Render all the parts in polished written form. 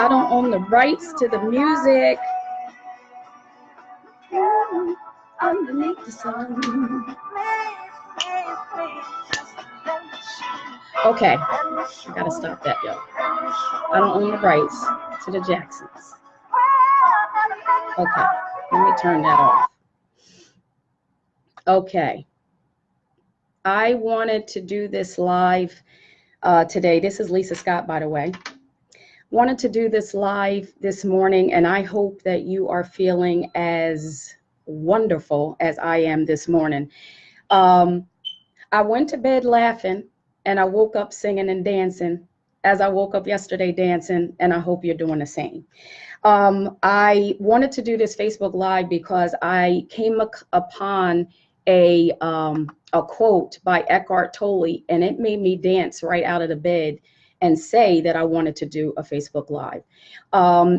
I don't own the rights to the music. Underneath the sun. Okay, I gotta stop that, yo. I don't own the rights to the Jacksons. Okay, let me turn that off. Okay, I wanted to do this live today. This is Lisa Scott, by the way. Wanted to do this live this morning, and I hope that you are feeling as wonderful as I am this morning. I went to bed laughing, and I woke up singing and dancing as I woke up yesterday dancing, and I hope you're doing the same. I wanted to do this Facebook Live because I came upon a quote by Eckhard Tolle, and it made me dance right out of the bed and say that I wanted to do a Facebook Live.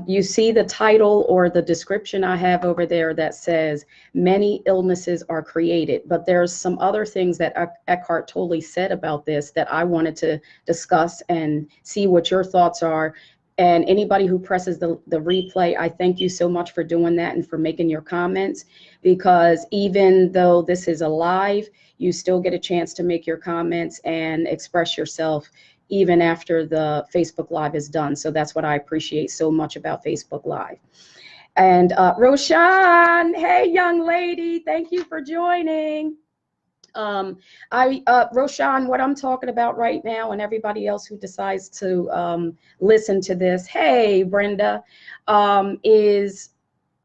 You see the title or the description I have over there that says many illnesses are created, but there's some other things that Eckhart Tolle said about this that I wanted to discuss and see what your thoughts are. And anybody who presses the replay, I thank you so much for doing that and for making your comments, because even though this is a live, you still get a chance to make your comments and express yourself even after the Facebook Live is done. So that's what I appreciate so much about Facebook Live. And Roshan, hey, young lady, thank you for joining. Roshan, what I'm talking about right now, and everybody else who decides to listen to this, hey, Brenda, is,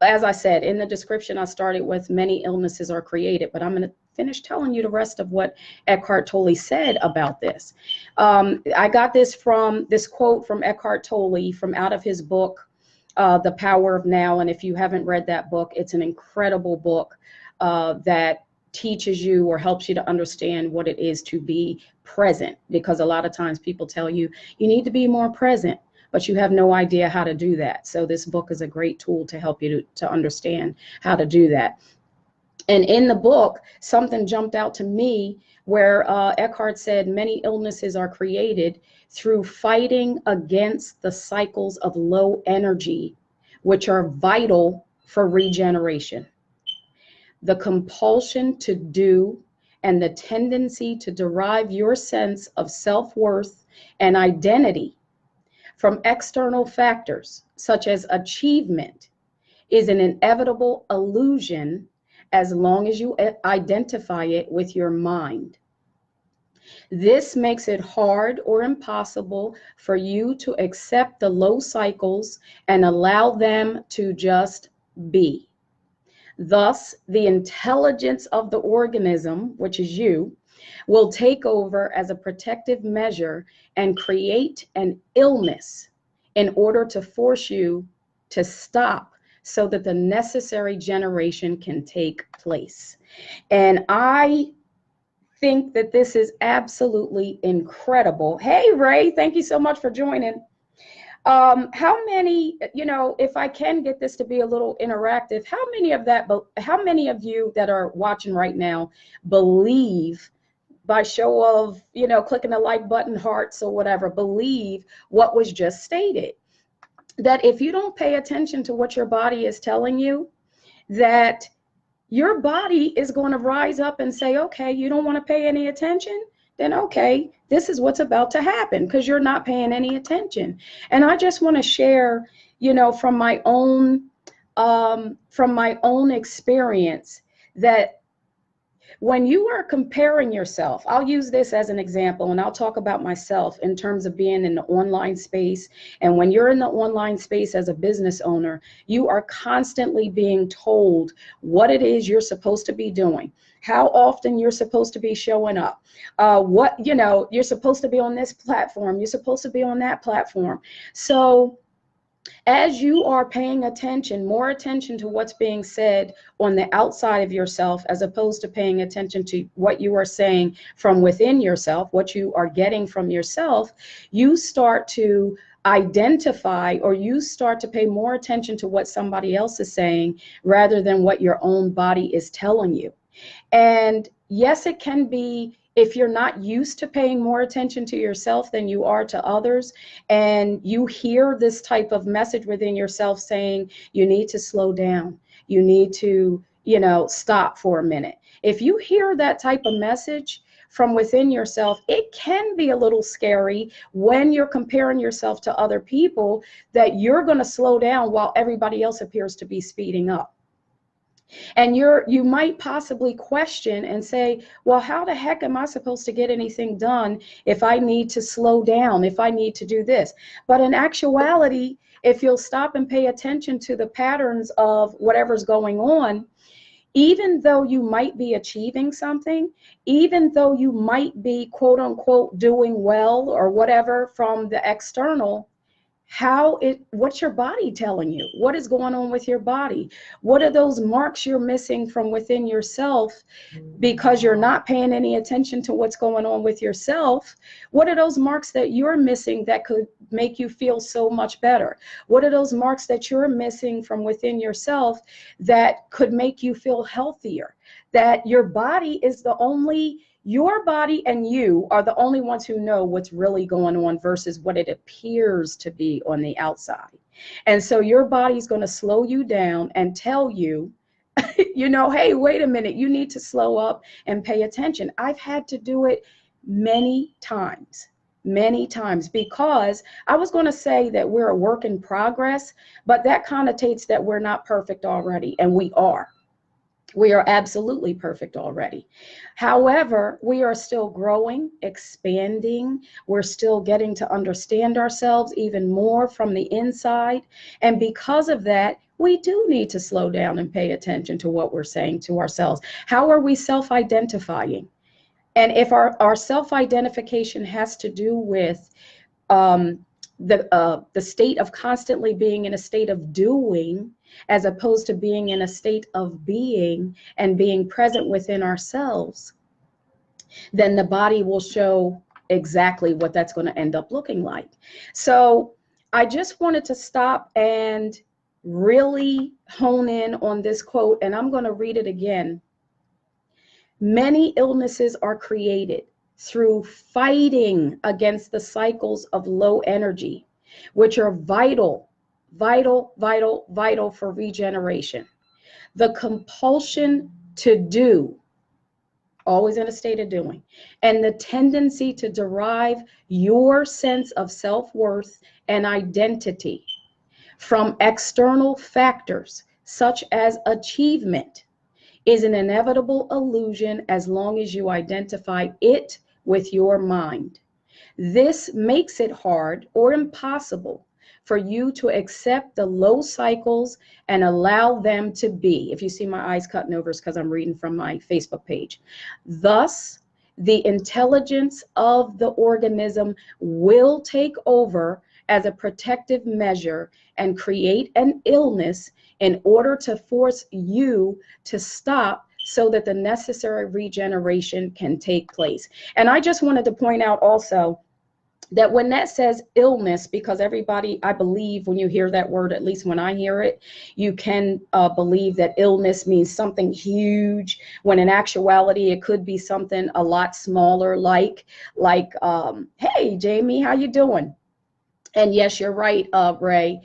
as I said, in the description I started with, many illnesses are created, but I'm going to finish telling you the rest of what Eckhart Tolle said about this. I got this quote from Eckhart Tolle from out of his book, The Power of Now. And if you haven't read that book, it's an incredible book that teaches you or helps you to understand what it is to be present. Because a lot of times people tell you, you need to be more present, but you have no idea how to do that. So this book is a great tool to help you to understand how to do that. And in the book, something jumped out to me where Eckhart said many illnesses are created through fighting against the cycles of low energy, which are vital for regeneration. The compulsion to do and the tendency to derive your sense of self-worth and identity from external factors, such as achievement, is an inevitable illusion as long as you identify it with your mind. This makes it hard or impossible for you to accept the low cycles and allow them to just be. Thus, the intelligence of the organism, which is you, will take over as a protective measure and create an illness in order to force you to stop so that the necessary generation can take place. And I think that this is absolutely incredible. Hey, Ray, thank you so much for joining. How many, if I can get this to be a little interactive, how many of you that are watching right now believe, by show of, clicking the like button, hearts or whatever, believe what was just stated? That if you don't pay attention to what your body is telling you, that your body is going to rise up and say, okay, you don't want to pay any attention? Then okay, this is what's about to happen because you're not paying any attention. And I just want to share, from my own experience, that when you are comparing yourself, I'll use this as an example, and I'll talk about myself in terms of being in the online space. And when you're in the online space as a business owner, you are constantly being told what it is you're supposed to be doing, how often you're supposed to be showing up, you're supposed to be on this platform, you're supposed to be on that platform. So as you are paying attention, more attention to what's being said on the outside of yourself, as opposed to paying attention to what you are saying from within yourself, what you are getting from yourself, you start to identify, or you start to pay more attention to what somebody else is saying rather than what your own body is telling you. And yes, it can be if you're not used to paying more attention to yourself than you are to others, and you hear this type of message within yourself saying you need to slow down, you need to, stop for a minute. If you hear that type of message from within yourself, it can be a little scary when you're comparing yourself to other people, that you're going to slow down while everybody else appears to be speeding up. And you might possibly question and say, well, how the heck am I supposed to get anything done if I need to slow down, if I need to do this? But in actuality, if you'll stop and pay attention to the patterns of whatever's going on, even though you might be achieving something, even though you might be, quote unquote, doing well or whatever from the external, what's your body telling you? What is going on with your body? What are those marks you're missing from within yourself because you're not paying any attention to what's going on with yourself? What are those marks that you're missing that could make you feel so much better? What are those marks that you're missing from within yourself that could make you feel healthier? That your body and you are the only ones who know what's really going on versus what it appears to be on the outside. And so your body's going to slow you down and tell you, hey, wait a minute, you need to slow up and pay attention. I've had to do it many times, because I was going to say that we're a work in progress, but that connotates that we're not perfect already, and we are. We are absolutely perfect already. However, we are still growing, expanding. We're still getting to understand ourselves even more from the inside. And because of that, we do need to slow down and pay attention to what we're saying to ourselves. How are we self-identifying? And if our self-identification has to do with the state of constantly being in a state of doing, as opposed to being in a state of being and being present within ourselves, then the body will show exactly what that's going to end up looking like. So I just wanted to stop and really hone in on this quote, and I'm going to read it again. Many illnesses are created through fighting against the cycles of low energy, which are vital for regeneration. The compulsion to do, always in a state of doing, and the tendency to derive your sense of self-worth and identity from external factors such as achievement is an inevitable illusion as long as you identify it with your mind. This makes it hard or impossible for you to accept the low cycles and allow them to be. If you see my eyes cutting over, it's because I'm reading from my Facebook page. Thus, the intelligence of the organism will take over as a protective measure and create an illness in order to force you to stop so that the necessary regeneration can take place. And I just wanted to point out also that when that says illness, because everybody, I believe when you hear that word, at least when I hear it, you can believe that illness means something huge, when in actuality, it could be something a lot smaller, like hey, Jamie, how you doing? And yes, you're right, Ray.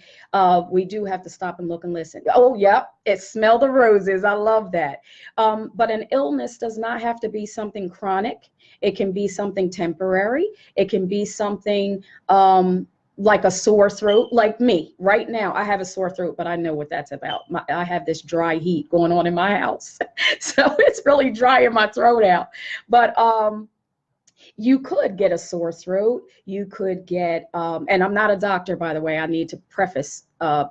We do have to stop and look and listen. Oh, yep, smell the roses. I love that. But an illness does not have to be something chronic. It can be something temporary. It can be something like a sore throat, like me. Right now, I have a sore throat, but I know what that's about. I have this dry heat going on in my house. So it's really drying my throat out. But you could get a sore throat. You could get, and I'm not a doctor, by the way. I need to preface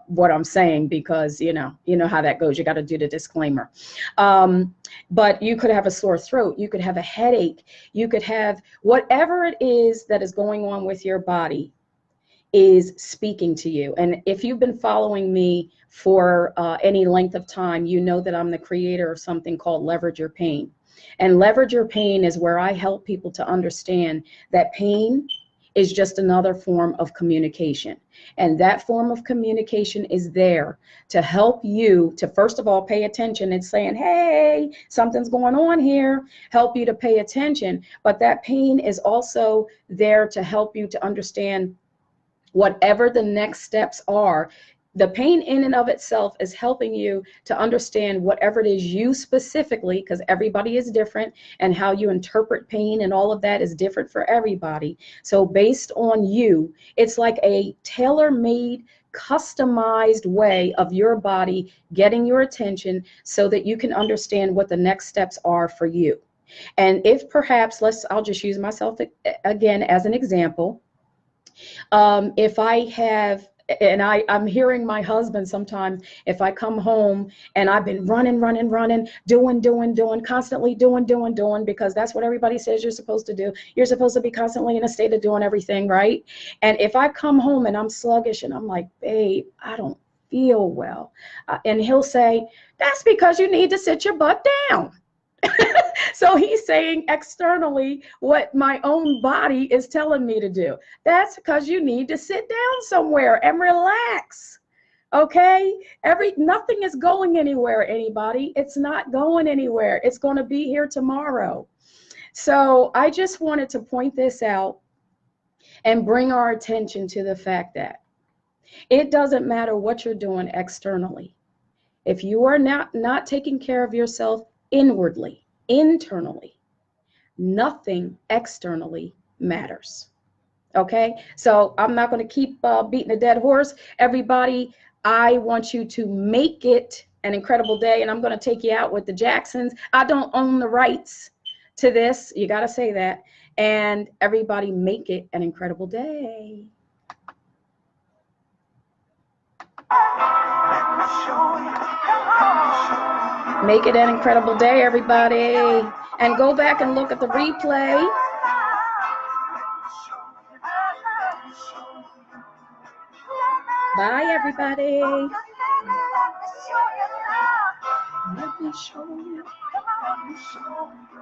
what I'm saying because you know how that goes. You got to do the disclaimer. But you could have a sore throat. You could have a headache. You could have whatever it is that is going on with your body is speaking to you. And if you've been following me for any length of time, you know that I'm the creator of something called Leverage Your Pain. And Leverage Your Pain is where I help people to understand that pain is just another form of communication. And that form of communication is there to help you to, first of all, pay attention. It's saying, hey, something's going on here, help you to pay attention. But that pain is also there to help you to understand whatever the next steps are. The pain in and of itself is helping you to understand whatever it is you specifically, because everybody is different and how you interpret pain and all of that is different for everybody. So based on you, it's like a tailor-made, customized way of your body getting your attention so that you can understand what the next steps are for you. And if perhaps, I'll just use myself again as an example. If I have, and I'm hearing my husband sometimes, if I come home and I've been running, doing, constantly doing, because that's what everybody says you're supposed to do. You're supposed to be constantly in a state of doing everything, right? And if I come home and I'm sluggish and I'm like, babe, I don't feel well. And he'll say, that's because you need to sit your butt down. So he's saying externally what my own body is telling me to do. That's because you need to sit down somewhere and relax. Okay? Nothing is going anywhere, anybody. It's not going anywhere. It's going to be here tomorrow. So I just wanted to point this out and bring our attention to the fact that it doesn't matter what you're doing externally. If you are not taking care of yourself inwardly, internally, nothing externally matters. Okay, so I'm not going to keep beating a dead horse. Everybody, I want you to make it an incredible day, and I'm going to take you out with the Jacksons. I don't own the rights to this. You got to say that. And everybody, make it an incredible day. Make it an incredible day, everybody. And go back and look at the replay. Bye, everybody. Let me show you. Let me show you.